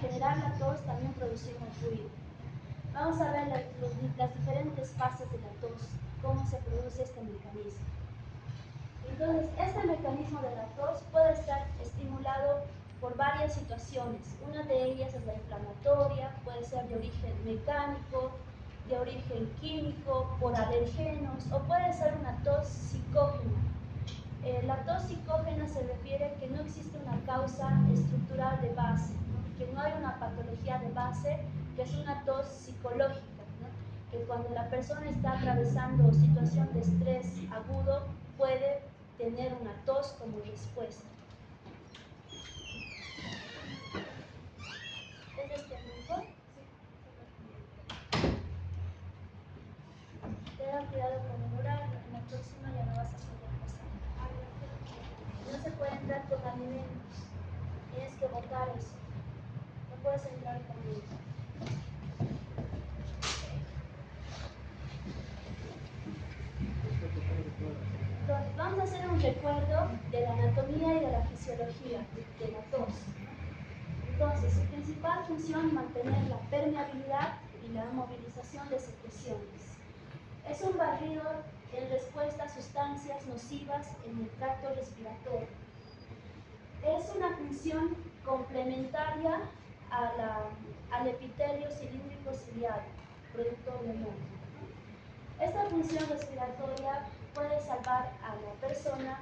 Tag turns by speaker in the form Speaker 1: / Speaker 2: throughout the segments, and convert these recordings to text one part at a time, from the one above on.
Speaker 1: generar la tos también producimos ruido. Vamos a ver las diferentes fases de la tos, cómo se produce este mecanismo. Entonces, este mecanismo de la tos puede estar estimulado por varias situaciones. Una de ellas es la inflamatoria, puede ser de origen mecánico, de origen químico, por alergenos, o puede ser una tos psicógena. La tos psicógena se refiere a que no existe una causa estructural de base, ¿no? Que no hay una patología de base, que es una tos psicológica, ¿no? Que cuando la persona está atravesando situación de estrés agudo puede tener una tos como respuesta. ¿Es este grupo? Tengan cuidado con el horario, en la próxima ya no vas a poder pasar. No se puede entrar con alimentos, tienes que botar eso. No puedes entrar con ellos. Entonces, vamos a hacer un recuerdo de la anatomía y de la fisiología de la tos. Entonces, su principal función es mantener la permeabilidad y la movilización de secreciones. Es un barrido en respuesta a sustancias nocivas en el tracto respiratorio. Es una función complementaria al epitelio cilíndrico ciliar, productor de moco. Esta función respiratoria puede salvar a la persona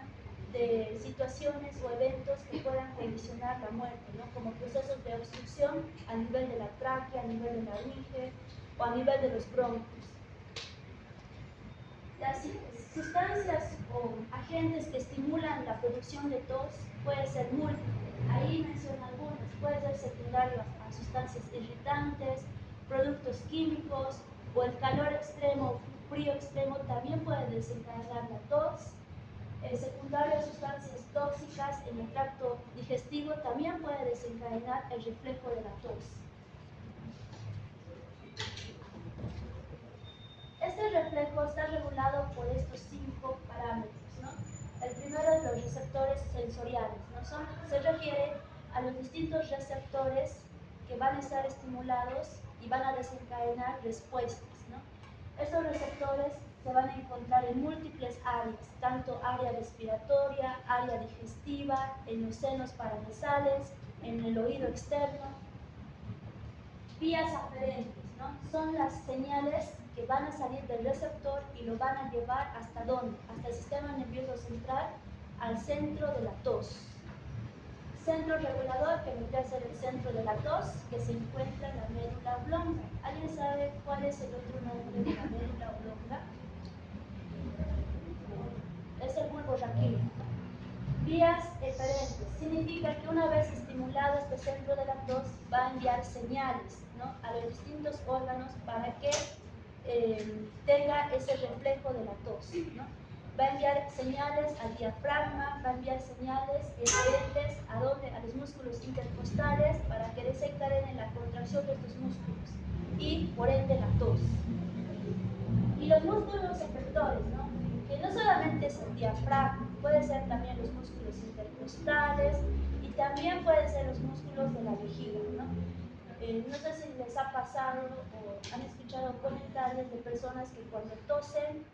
Speaker 1: de situaciones o eventos que puedan condicionar la muerte, ¿no? Como procesos de obstrucción a nivel de la tráquea, a nivel de la laringe o a nivel de los bronquios. Las sustancias o agentes que estimulan la producción de tos pueden ser múltiples. Ahí menciono algunas. Puede ser secundario a sustancias irritantes, productos químicos o el calor extremo, frío extremo también puede desencadenar la tos. Secundario a sustancias tóxicas en el tracto digestivo también puede desencadenar el reflejo de la tos. Este reflejo está regulado por estos 5 parámetros, ¿no? El primero es los receptores sensoriales, ¿no? Se refiere a los distintos receptores que van a estar estimulados y van a desencadenar respuestas, ¿no? Estos receptores se van a encontrar en múltiples áreas, tanto área respiratoria, área digestiva, en los senos paranasales, en el oído externo. Vías aferentes, ¿no? Son las señales que van a salir del receptor y lo van a llevar ¿hasta dónde? Hasta el sistema nervioso central, al centro de la tos. Centro regulador, que vendría a ser el centro de la tos, que se encuentra en la médula oblonga. ¿Alguien sabe cuál es el otro nombre de la médula oblonga? Es el bulbo raquídeo. Vías eferentes. Significa que una vez estimulado este centro de la tos, va a enviar señales, ¿no? A los distintos órganos para que tenga ese reflejo de la tos, ¿no? Va a enviar señales al diafragma, va a enviar señales eferentes a los músculos intercostales para que desencadenen la contracción de estos músculos y por ende la tos. Y los músculos efectores, ¿no? Que no solamente es el diafragma, puede ser también los músculos intercostales y también pueden ser los músculos de la vejiga, ¿no? No sé si les ha pasado o han escuchado comentarios de personas que cuando tosen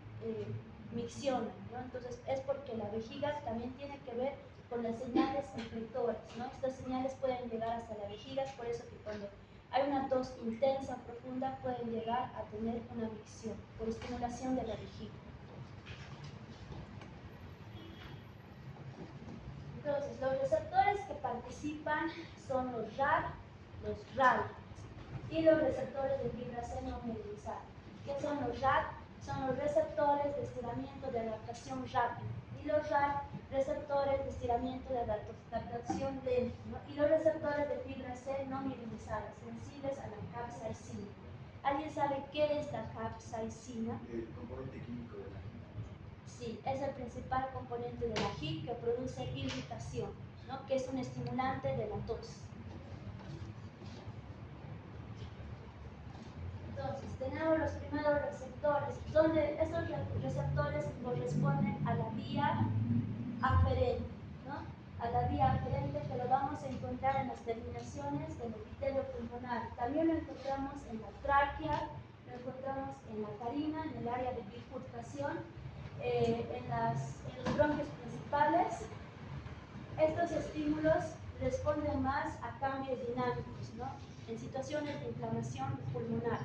Speaker 1: miccionan, ¿no? Entonces es porque la vejiga también tiene que ver con las señales efectoras, ¿no? Estas señales pueden llegar hasta la vejiga, es por eso que cuando hay una tos intensa, profunda, pueden llegar a tener una micción por estimulación de la vejiga. Entonces, los receptores que participan son los RAR, los RAL y los receptores de fibra C no mielinizadas. ¿Qué son los RAR? Son los receptores de estiramiento de adaptación rápida. Y los RAL, receptores de estiramiento de adaptación lenta, ¿no? Y los receptores de fibra C no mielinizadas, sensibles a la capsaicina. ¿Alguien sabe qué es la capsaicina?
Speaker 2: El componente químico de la
Speaker 1: Sí, es el principal componente de la HIC que produce irritación, ¿no? Que es un estimulante de la tos. Entonces, tenemos los primeros receptores, donde esos receptores corresponden a la vía aferente, ¿no? A la vía aferente que lo lo vamos a encontrar en las terminaciones del epitelio pulmonar. También lo encontramos en la tráquea, lo encontramos en la carina, en el área de bifurcación, en los bronquios principales. Estos estímulos responden más a cambios dinámicos, ¿no? En situaciones de inflamación pulmonar.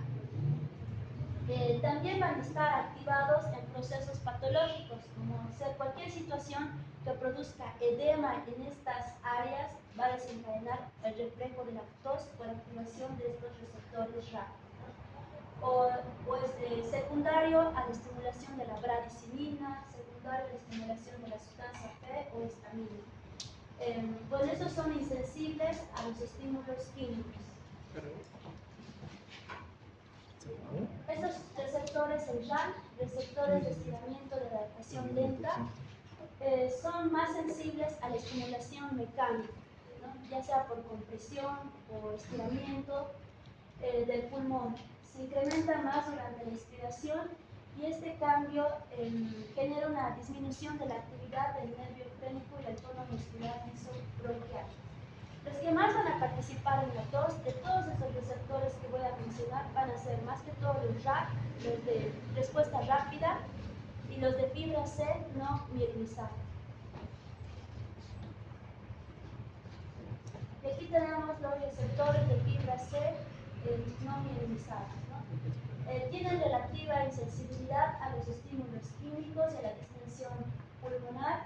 Speaker 1: También van a estar activados en procesos patológicos, como ser cualquier situación que produzca edema en estas áreas va a desencadenar el reflejo de la tos por activación de estos receptores RAP. O secundario a la estimulación de la bradicimina, secundario a la estimulación de la sustancia P o histamina. Pues esos son insensibles a los estímulos químicos. Estos receptores en RAP, receptores de estiramiento de adaptación lenta, son más sensibles a la estimulación mecánica, ¿no? Ya sea por compresión o estiramiento del pulmón. Se incrementa más durante la inspiración y este cambio genera una disminución de la actividad del nervio frénico y del tono muscular liso-bronquial. Los que más van a participar en la tos, de todos esos receptores que voy a mencionar, van a ser más que todo los RAC, los de respuesta rápida, y los de fibra C no mielinizada. Y aquí tenemos los receptores de fibra C no mielinizados, ¿no? Tienen relativa insensibilidad a los estímulos químicos y a la distensión pulmonar.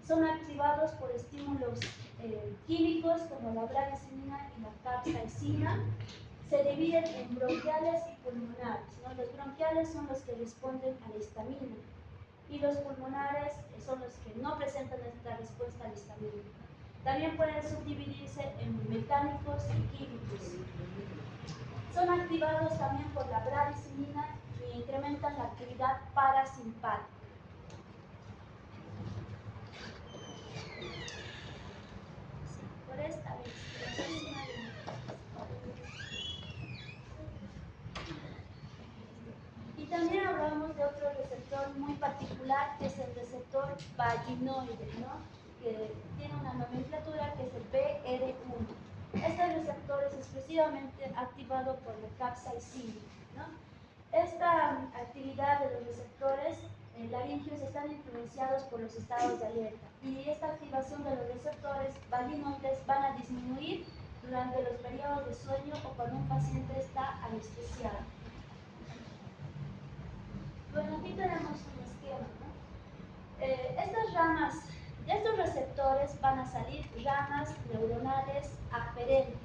Speaker 1: Son activados por estímulos químicos como la bradicimina y la capsaicina. Se dividen en bronquiales y pulmonares, ¿no? Los bronquiales son los que responden a la histamina y los pulmonares son los que no presentan esta respuesta a la histamina. También pueden subdividirse en mecánicos y químicos. Son activados también por la bradicimina y incrementan la actividad parasimpática. Por esta vez, y también hablamos de otro receptor muy particular que es el receptor vaginoide, ¿no? Que tiene una nomenclatura que es el BR1. Este receptor es exclusivamente activado por la capsaicina, ¿no? Esta actividad de los receptores laringeos están influenciados por los estados de alerta y esta activación de los receptores vaginoides van a disminuir durante los periodos de sueño o cuando un paciente está anestesiado. Bueno, aquí tenemos un esquema, ¿no? Estas ramas de estos receptores van a salir ramas neuronales aferentes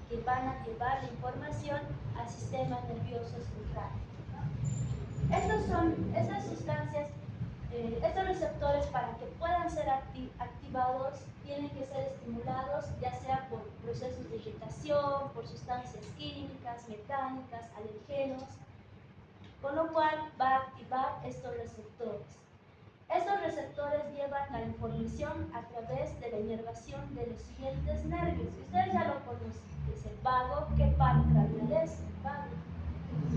Speaker 1: que van a llevar la información al sistema nervioso central, ¿no? Estas sustancias, estos receptores para que puedan ser activados tienen que ser estimulados ya sea por procesos de irritación, por sustancias químicas, mecánicas, alergenos, con lo cual va a activar estos receptores. Estos receptores llevan la información a través de la inervación de los siguientes nervios. Ustedes ya lo conocen, es el vago. ¿Qué par craneal es? El vago. El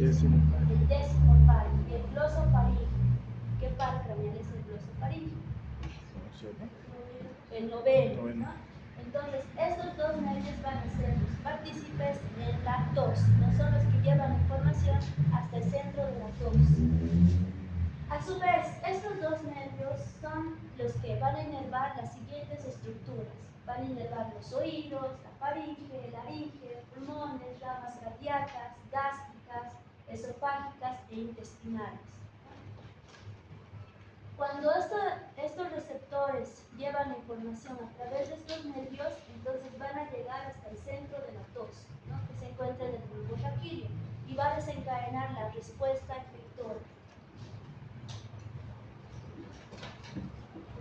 Speaker 1: décimo par. Y el glosofaríngeo. ¿Qué par craneal es el glosofaríngeo? El noveno, ¿no? Entonces, estos dos nervios van a ser los partícipes en la tos, no son los que llevan la información hasta el centro de la tos. A su vez, estos dos nervios son los que van a inervar las siguientes estructuras. Van a inervar los oídos, la faringe, laringe, pulmones, ramas cardíacas, gástricas, esofágicas e intestinales. Cuando estos receptores llevan la información a través de estos nervios, entonces van a llegar hasta el centro de la tos, ¿no? Que se encuentra en el bulbo raquídeo y va a desencadenar la respuesta efectora.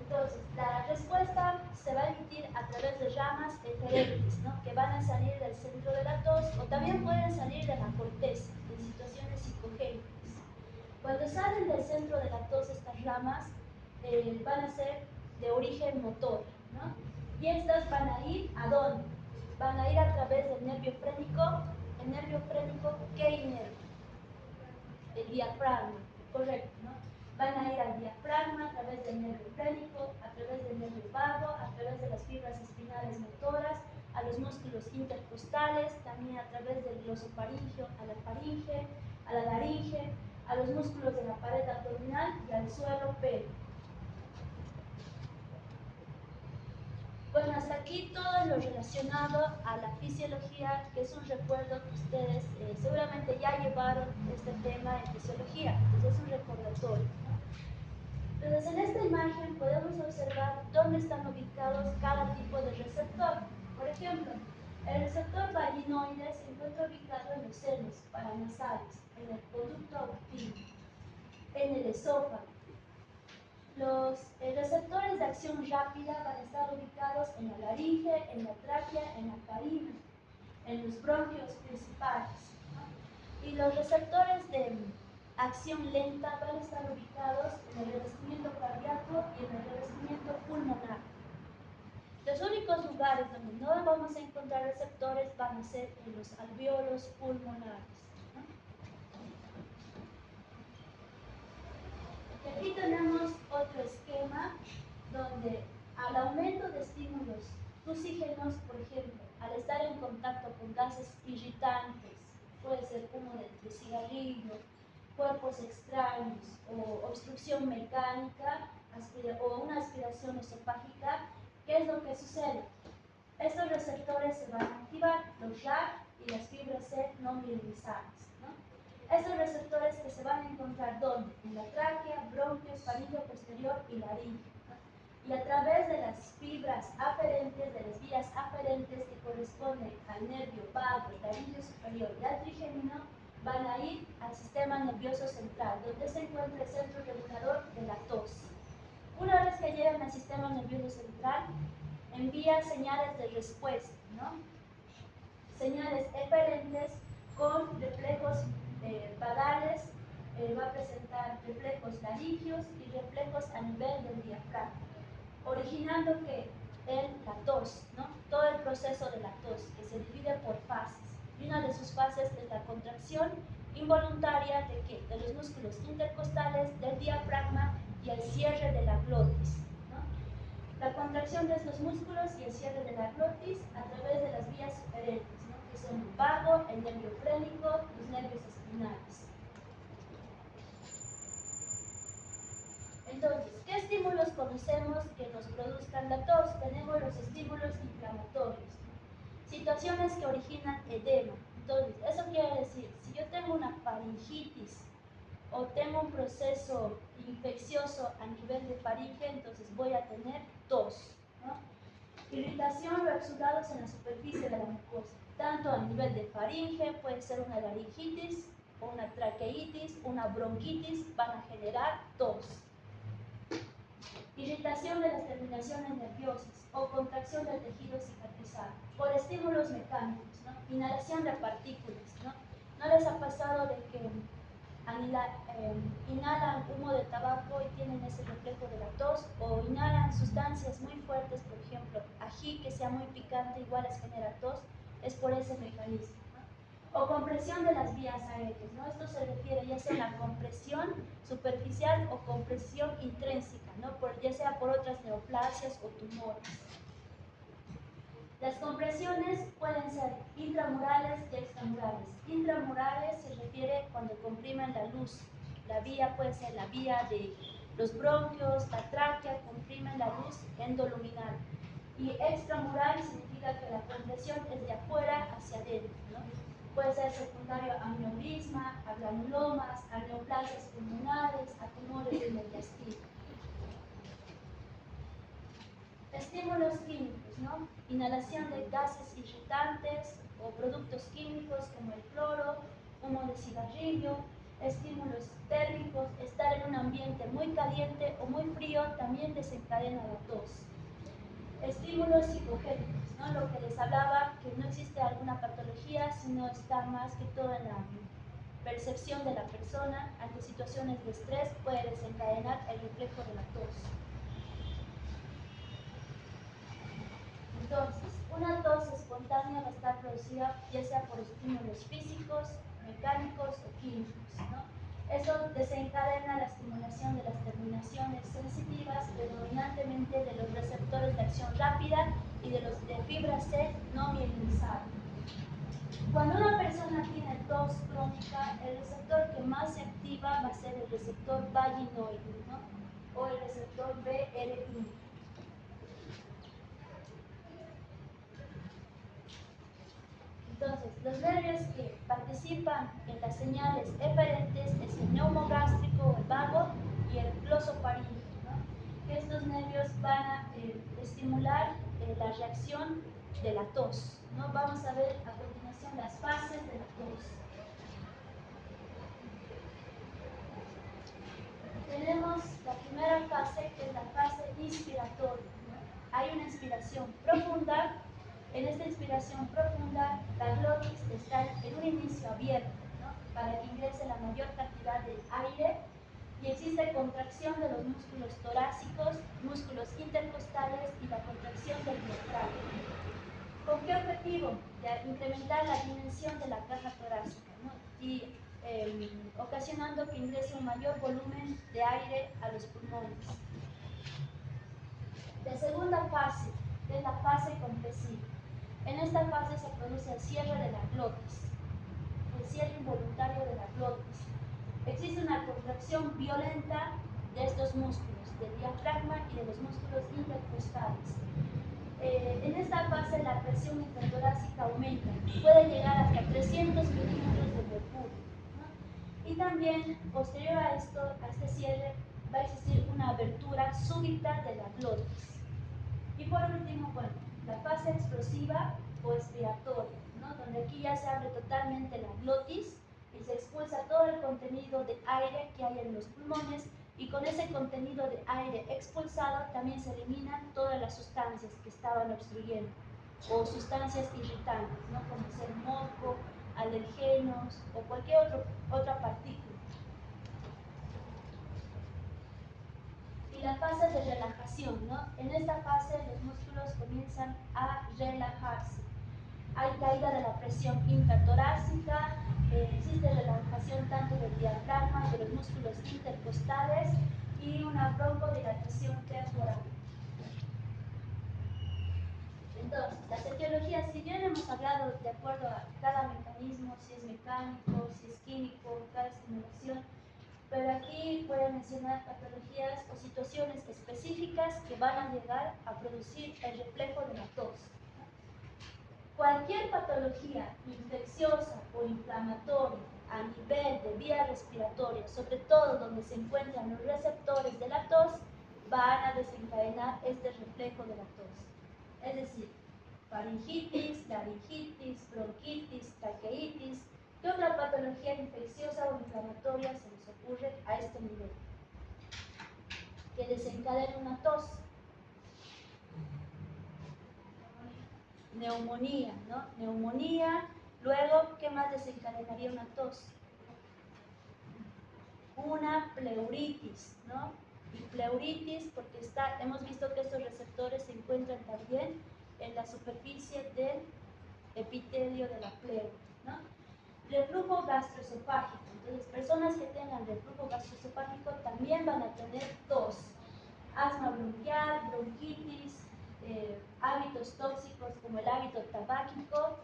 Speaker 1: Entonces, la respuesta se va a emitir a través de ramas eferentes, ¿no? Que van a salir del centro de la tos o también pueden salir de la corteza en situaciones psicogénicas. Cuando salen del centro de la tos estas ramas van a ser de origen motor, ¿no? Y estas van a ir ¿a dónde? Van a ir a través del nervio frénico. El nervio frénico, ¿qué inerva? El diafragma, correcto, ¿no? van a ir al diafragma a través del nervio frénico, a través del nervio vago, a través de las fibras espinales motoras, a los músculos intercostales, también a través del glosofaringeo, a la faringe, a la laringe, a los músculos de la pared abdominal y al suelo pélvico. Bueno, hasta aquí todo lo relacionado a la fisiología, que es un recuerdo que ustedes seguramente ya llevaron este tema en fisiología, entonces es un recordatorio, ¿no? Entonces en esta imagen podemos observar dónde están ubicados cada tipo de receptor. Por ejemplo, el receptor vaginoide se encuentra ubicado en los senos paranasales, en el conducto auditivo, en el esófago. Los receptores de acción rápida van a estar ubicados en la laringe, en la tráquea, en la carina, en los bronquios principales, ¿no? Y los receptores de acción lenta van a estar ubicados en el revestimiento cardíaco y en el revestimiento pulmonar. Los únicos lugares donde no vamos a encontrar receptores van a ser en los alvéolos pulmonares, ¿no? Y aquí tenemos otro esquema donde al aumento de estímulos fusígenos, por ejemplo, al estar en contacto con gases irritantes, puede ser humo de cigarrillo, cuerpos extraños o obstrucción mecánica o una aspiración esofágica, ¿qué es lo que sucede? Estos receptores se van a activar, los RAC y las fibras C no mielinizadas, ¿no? Estos receptores que se van a encontrar ¿dónde? En la tráquea, bronquios, faringe posterior y laringe, ¿no? Y a través de las fibras aferentes, de las vías aferentes que corresponden al nervio vago, laringe superior y al trigémino, van a ir al sistema nervioso central, donde se encuentra el centro regulador de la tos. Una vez que llegan al sistema nervioso central, envía señales de respuesta, ¿no? Señales eferentes con reflejos vagales, va a presentar reflejos laringios y reflejos a nivel del diafragma, originando que la tos, ¿no? Todo el proceso de la tos, que se divide por fases. Y una de sus fases es la contracción involuntaria ¿de qué? De los músculos intercostales, del diafragma y el cierre de la glotis, ¿no? La contracción de estos músculos y el cierre de la glotis a través de las vías suferentes, ¿no? Que son el vago, el nervio frénico, los nervios espinales. Entonces, ¿qué estímulos conocemos que nos produzcan la tos? Tenemos los estímulos inflamatorios, situaciones que originan edema. Entonces, eso quiere decir, si yo tengo una faringitis o tengo un proceso infeccioso a nivel de faringe, entonces voy a tener tos, ¿no? Irritación o exudados en la superficie de la mucosa, tanto a nivel de faringe, puede ser una laringitis, o una traqueitis, una bronquitis, van a generar tos. Irritación de las terminaciones nerviosas o contracción del tejido cicatrizado por estímulos mecánicos, ¿no? Inhalación de partículas, ¿no? ¿No les ha pasado de que inhalan humo de tabaco y tienen ese reflejo de la tos, o inhalan sustancias muy fuertes, por ejemplo, ají que sea muy picante, igual les genera tos? Es por ese mecanismo, ¿no? O compresión de las vías aéreas, ¿no? Esto se refiere ya sea a la compresión superficial o compresión intrínseca, ¿no? Ya sea por otras neoplasias o tumores. Las compresiones pueden ser intramurales y extramurales. Intramurales se refiere cuando comprimen la luz. La vía puede ser la vía de los bronquios, la tráquea, comprimen la luz endoluminal. Y extramural significa que la compresión es de afuera hacia adentro, ¿no? Puede ser secundario a aneurisma, a granulomas, a neoplasias pulmonares, a tumores de mediastino. Estímulos químicos, ¿no? Inhalación de gases irritantes o productos químicos como el cloro, humo de cigarrillo, estímulos térmicos, estar en un ambiente muy caliente o muy frío también desencadena la tos. Estímulos psicogénicos, ¿no? Lo que les hablaba, que no existe alguna patología, sino está más que todo en la percepción de la persona ante situaciones de estrés, puede desencadenar el reflejo de la tos. Entonces, una tos espontánea va a estar producida ya sea por estímulos físicos, mecánicos o químicos, ¿no? Eso desencadena la estimulación de las terminaciones sensitivas, predominantemente de los receptores de acción rápida y de los de fibra C no mielinizada. Cuando una persona tiene tos crónica, el receptor que más se activa va a ser el receptor vaginoide, ¿no? O el receptor BR1. Entonces, los nervios que participan en las señales eferentes es el neumogástrico o el vago y el glosofaríngeo, ¿no? Estos nervios van a estimular la reacción de la tos, ¿no? Vamos a ver a continuación las fases de la tos. Tenemos la primera fase, que es la fase inspiratoria, ¿no? Hay una inspiración profunda. En esta inspiración profunda, la glotis está en un inicio abierto, ¿no? Para que ingrese la mayor cantidad de aire, y existe contracción de los músculos torácicos, músculos intercostales y la contracción del diafragma. ¿Con qué objetivo? De incrementar la dimensión de la caja torácica, ¿no? Y ocasionando que ingrese un mayor volumen de aire a los pulmones. La segunda fase es la fase compresiva. En esta fase se produce el cierre de la glotis, el cierre involuntario de la glotis. Existe una contracción violenta de estos músculos, del diafragma y de los músculos intercostales. En esta fase la presión intratorácica aumenta, puede llegar hasta 300 milímetros de mercurio, ¿no? Y también, posterior a esto, a este cierre, va a existir una abertura súbita de la glotis. Y por último, bueno, la fase explosiva o expiratoria, ¿no? Donde aquí ya se abre totalmente la glotis y se expulsa todo el contenido de aire que hay en los pulmones, y con ese contenido de aire expulsado también se eliminan todas las sustancias que estaban obstruyendo o sustancias irritantes, ¿no? Como ser moco, alergenos o cualquier otra partícula. Y la fase de relajación, ¿no? En esta fase los músculos comienzan a relajarse. Hay caída de la presión intratorácica, existe relajación tanto del diafragma, de los músculos intercostales y una broncodilatación temporal. Entonces, las etiologías, si bien hemos hablado de acuerdo a cada mecanismo, si es mecánico, si es químico, cada estimulación, pero aquí voy a mencionar patologías o situaciones específicas que van a llegar a producir el reflejo de la tos. Cualquier patología infecciosa o inflamatoria a nivel de vía respiratoria, sobre todo donde se encuentran los receptores de la tos, van a desencadenar este reflejo de la tos. Es decir, faringitis, laringitis, bronquitis, traqueitis. ¿Qué otra patología infecciosa o inflamatoria se nos ocurre a este nivel? Que desencadena una tos. Neumonía, ¿no? Neumonía. Luego, ¿qué más desencadenaría una tos? Una pleuritis, ¿no? Y pleuritis porque hemos visto que estos receptores se encuentran también en la superficie del epitelio de la pleura, ¿no? Reflujo gastroesofágico. Entonces, personas que tengan reflujo gastroesofágico también van a tener tos. Asma bronquial, bronquitis, hábitos tóxicos como el hábito tabáquico,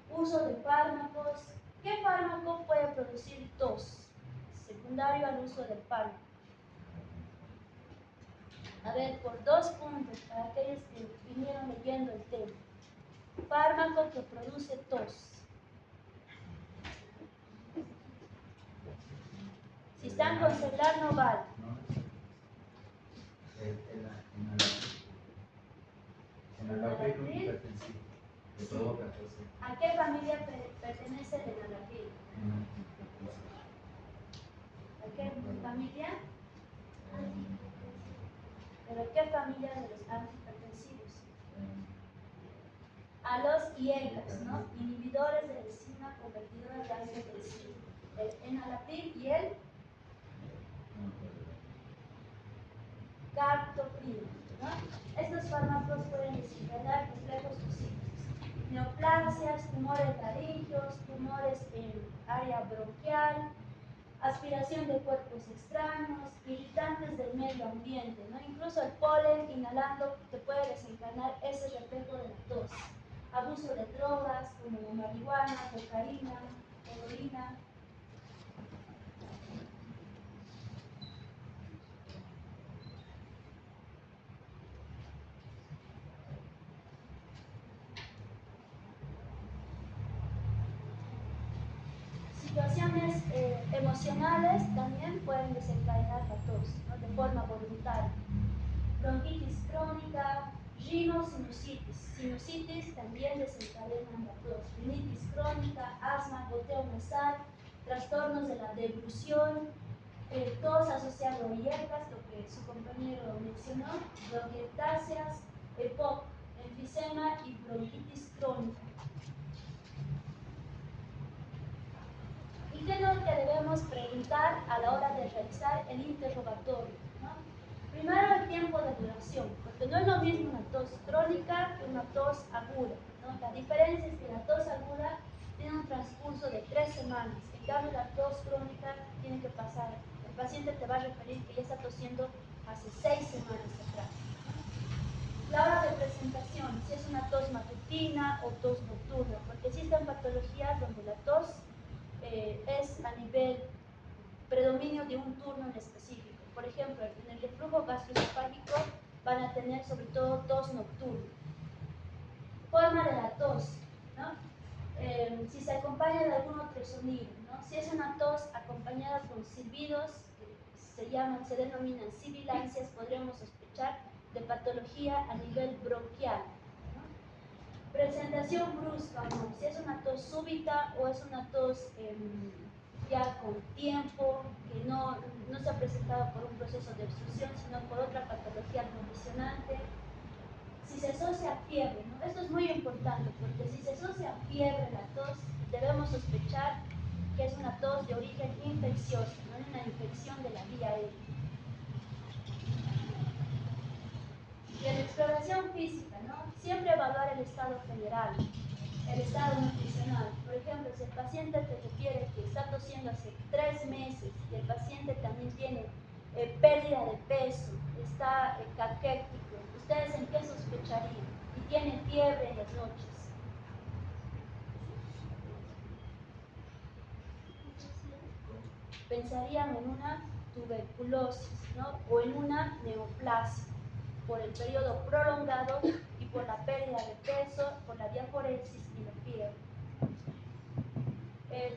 Speaker 1: uso de fármacos. ¿Qué fármaco puede producir tos? Secundario al uso del fármaco. A ver, por 2 puntos para aquellos que vinieron leyendo el tema. Fármaco que produce tos. Si están con celular no vale. ¿Enalapril? ¿A qué familia pertenece el enalapril? ¿A qué familia? ¿Pero qué familia de los antihipertensivos? A los IECAS, ¿no? Inhibidores de la enzima convertidora de angiotensina. El enalapril y el captopril, ¿no? Estos fármacos pueden desencadenar reflejos tóxicos, neoplasias, tumores laringeos, tumores en área bronquial, aspiración de cuerpos extraños, irritantes del medio ambiente, ¿no? Incluso el polen inhalando te puede desencadenar ese reflejo de la tos. Abuso de drogas como marihuana, cocaína, heroína. Situaciones emocionales también pueden desencadenar la tos, ¿no? De forma voluntaria. Bronquitis crónica, rinosinusitis. Sinusitis también desencadenan la tos. Rinitis crónica, asma, goteo nasal, trastornos de la deglución, tos asociada a hierbas, lo que su compañero mencionó, bronquiectasias, EPOC, enfisema y bronquitis crónica. ¿Y qué es lo que debemos preguntar a la hora de realizar el interrogatorio, ¿no? Primero, el tiempo de duración, porque no es lo mismo una tos crónica que una tos aguda, ¿no? La diferencia es que la tos aguda tiene un transcurso de 3 semanas, en cambio la tos crónica tiene que pasar, el paciente te va a referir que ya está tosiendo hace 6 semanas atrás. La hora de presentación, si es una tos matutina o tos nocturna, porque existen patologías donde la tos es a nivel predominio de un turno en específico. Por ejemplo, en el reflujo gastroesofágico van a tener sobre todo tos nocturna. Forma de la tos, ¿no? Si se acompaña de algún otro sonido, ¿no? Si es una tos acompañada con silbidos, se denominan sibilancias, podríamos sospechar de patología a nivel bronquial, ¿no? Presentación brusca, ¿no? Si es una tos súbita o es una tos ya con tiempo, que no se ha presentado por un proceso de obstrucción, sino por otra patología condicionante. Si se asocia a fiebre, ¿no? Esto es muy importante, porque si se asocia a fiebre la tos, debemos sospechar que es una tos de origen infeccioso, ¿no? Una infección de la vía aérea. Y en la exploración física, ¿no? Siempre evaluar el estado general, el estado nutricional. Por ejemplo, si el paciente te refiere que está tosiendo hace 3 meses y el paciente también tiene pérdida de peso, está caquético, ¿ustedes en qué sospecharían? Y tiene fiebre en las noches. Pensarían en una tuberculosis, ¿no? O en una neoplasia, por el periodo prolongado y por la pérdida de peso, por la diaforesis y la fiebre.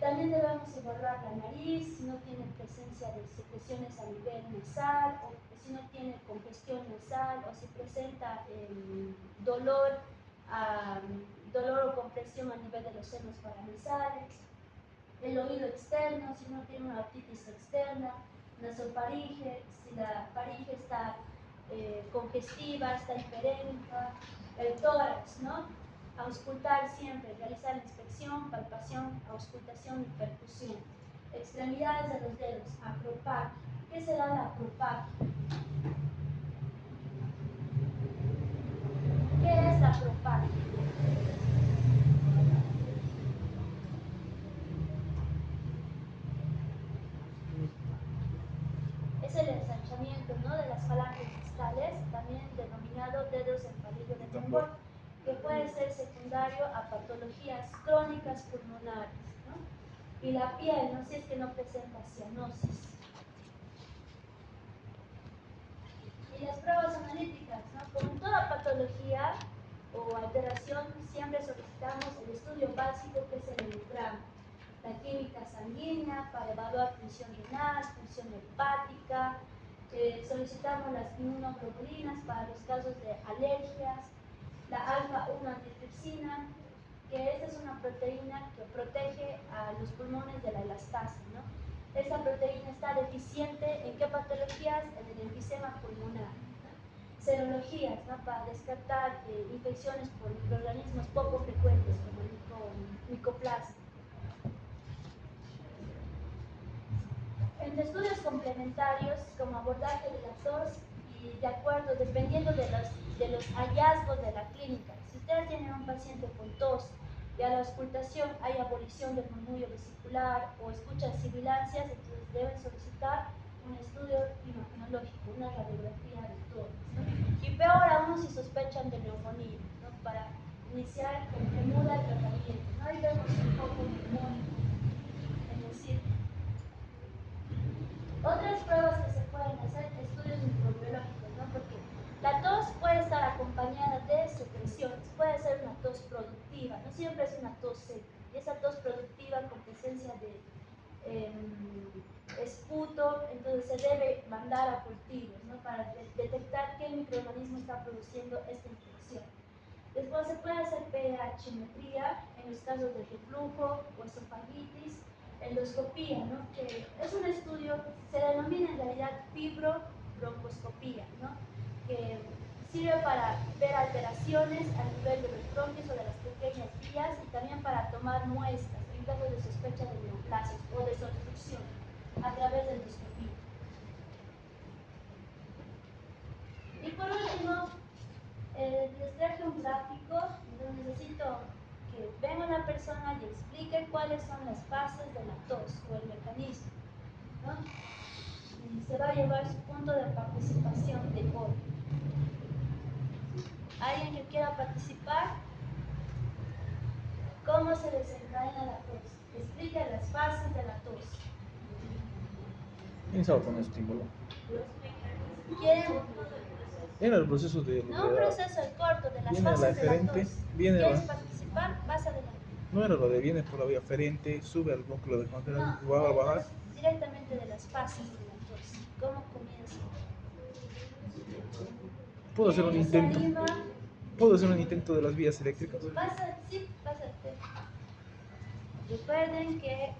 Speaker 1: También debemos evaluar la nariz, si no tiene presencia de secreciones a nivel nasal, o si no tiene congestión nasal, o si presenta dolor o compresión a nivel de los senos paranasales. El oído externo, si no tiene una otitis externa, nasofaringe, si la faringe está congestiva, está hiperémica, el tórax, ¿no? Auscultar siempre, realizar inspección, palpación, auscultación y percusión. Extremidades de los dedos, acropaquia. ¿Qué será la acropaquia? ¿Qué es la acropaquia? Es el ensanchamiento, ¿no? De las falanges distales, también denominado dedos en palillo de tambor, que puede ser secundario a patologías crónicas pulmonares, ¿no? Y la piel, ¿no? Si es que no presenta cianosis. Y las pruebas analíticas, ¿no? Como en toda patología o alteración, siempre solicitamos el estudio básico que es el hemograma. La química sanguínea para evaluar función renal, función hepática. Solicitamos las inmunoglobulinas para los casos de alergias, la alfa-1 antitripsina, que esta es una proteína que protege a los pulmones de la elastase, ¿no? Esta proteína está deficiente ¿en qué patologías? En el enfisema pulmonar. Serologías, ¿no? Para descartar infecciones por microorganismos poco frecuentes como el micoplasma. Entre estudios complementarios como abordaje de la tos y de acuerdo, dependiendo de los hallazgos de la clínica. Si ustedes tienen un paciente con tos y a la auscultación hay abolición del murmullo vesicular o escuchas sibilancias, entonces deben solicitar un estudio imagenológico, una radiografía de todos, ¿no? Y peor aún si sospechan de neumonía, ¿no? Para iniciar con premura el tratamiento, ¿no? Ahí vemos un poco neumónico, es decir, otras pruebas que se pueden hacer, estudios microbiológicos, ¿no? Porque la tos puede estar acompañada de secreciones, puede ser una tos productiva, no siempre es una tos seca. Y esa tos productiva con presencia de esputo, entonces se debe mandar a cultivos, ¿no? Para detectar qué microorganismo está produciendo esta infección. Después se puede hacer pH-metría en los casos de reflujo o esofagitis, endoscopía, ¿no? Que es un estudio, se denomina en realidad fibrobroncoscopía, ¿no? Que sirve para ver alteraciones a nivel de los bronquios o de las pequeñas vías y también para tomar muestras en caso de sospecha de neoplasias o de obstrucción a través de endoscopía. Y por último, les traje un gráfico donde necesito que venga una persona y explique cuáles son las fases de la tos o el mecanismo, ¿no? Y se va a llevar su punto de participación de hoy. ¿Alguien que quiera participar? ¿Cómo se desencadena la tos? Explique las fases de la tos.
Speaker 2: Iniciado con estímulo.
Speaker 1: ¿Quieren?
Speaker 2: Viene el proceso de...
Speaker 1: No un proceso corto de las
Speaker 2: viene la
Speaker 1: fases de la
Speaker 2: eferente,
Speaker 1: tos.
Speaker 2: viene
Speaker 1: ¿Quieres
Speaker 2: la...
Speaker 1: participar? Vas adelante.
Speaker 2: No era lo de viene por la vía aferente, sube al núcleo de congelación y va a bajar.
Speaker 1: Directamente de las fases de la tos. ¿Cómo comienza?
Speaker 2: ¿Puedo hacer un intento?
Speaker 1: Saliva.
Speaker 2: ¿Puedo hacer un intento de las vías eléctricas?
Speaker 1: Sí, pásate. Recuerden que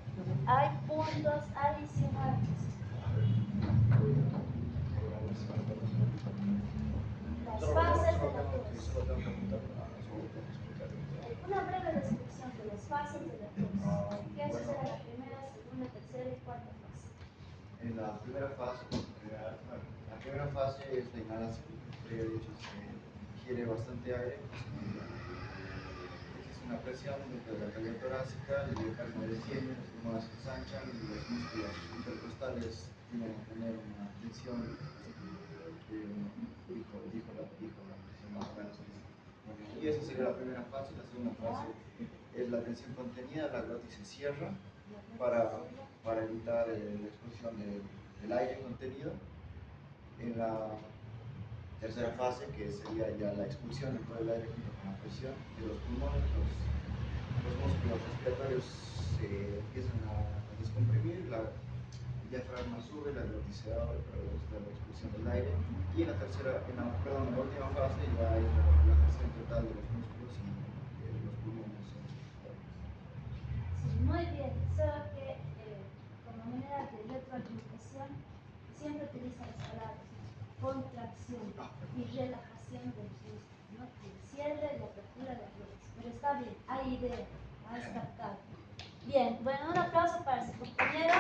Speaker 1: hay puntos adicionales. Las fases de la tos. Una breve descripción de las fases de la tos. ¿Qué hace será la primera, segunda, tercera y cuarta fase?
Speaker 3: En la primera fase, la primera fase es la inhalación, que de hecho se ingiere bastante aire, existe una presión dentro de la cavidad torácica, el diafragma desciende, los pulmones se ensanchan y los músculos intercostales tienden a tener una tensión que dijo la presión más o menos. Y esa sería la primera fase. La segunda fase es la tensión contenida, la glotis se cierra para evitar la exposición del aire contenido. En la tercera fase, que sería ya la expulsión de todo el aire junto con la presión de los pulmones, los músculos respiratorios se empiezan a descomprimir, el diafragma sube, la glotis se abre para la expulsión del aire. Y en la última fase ya es la relajación total de los músculos y los pulmones.
Speaker 1: Sí, muy bien. Solo que como manera de retroalimentación siempre utiliza las palabras contracción y relajación de los músculos, ¿no? El cierre y la apertura de la glotis. Pero está bien, hay idea, has captado. Bien, bueno, un aplauso para su compañero.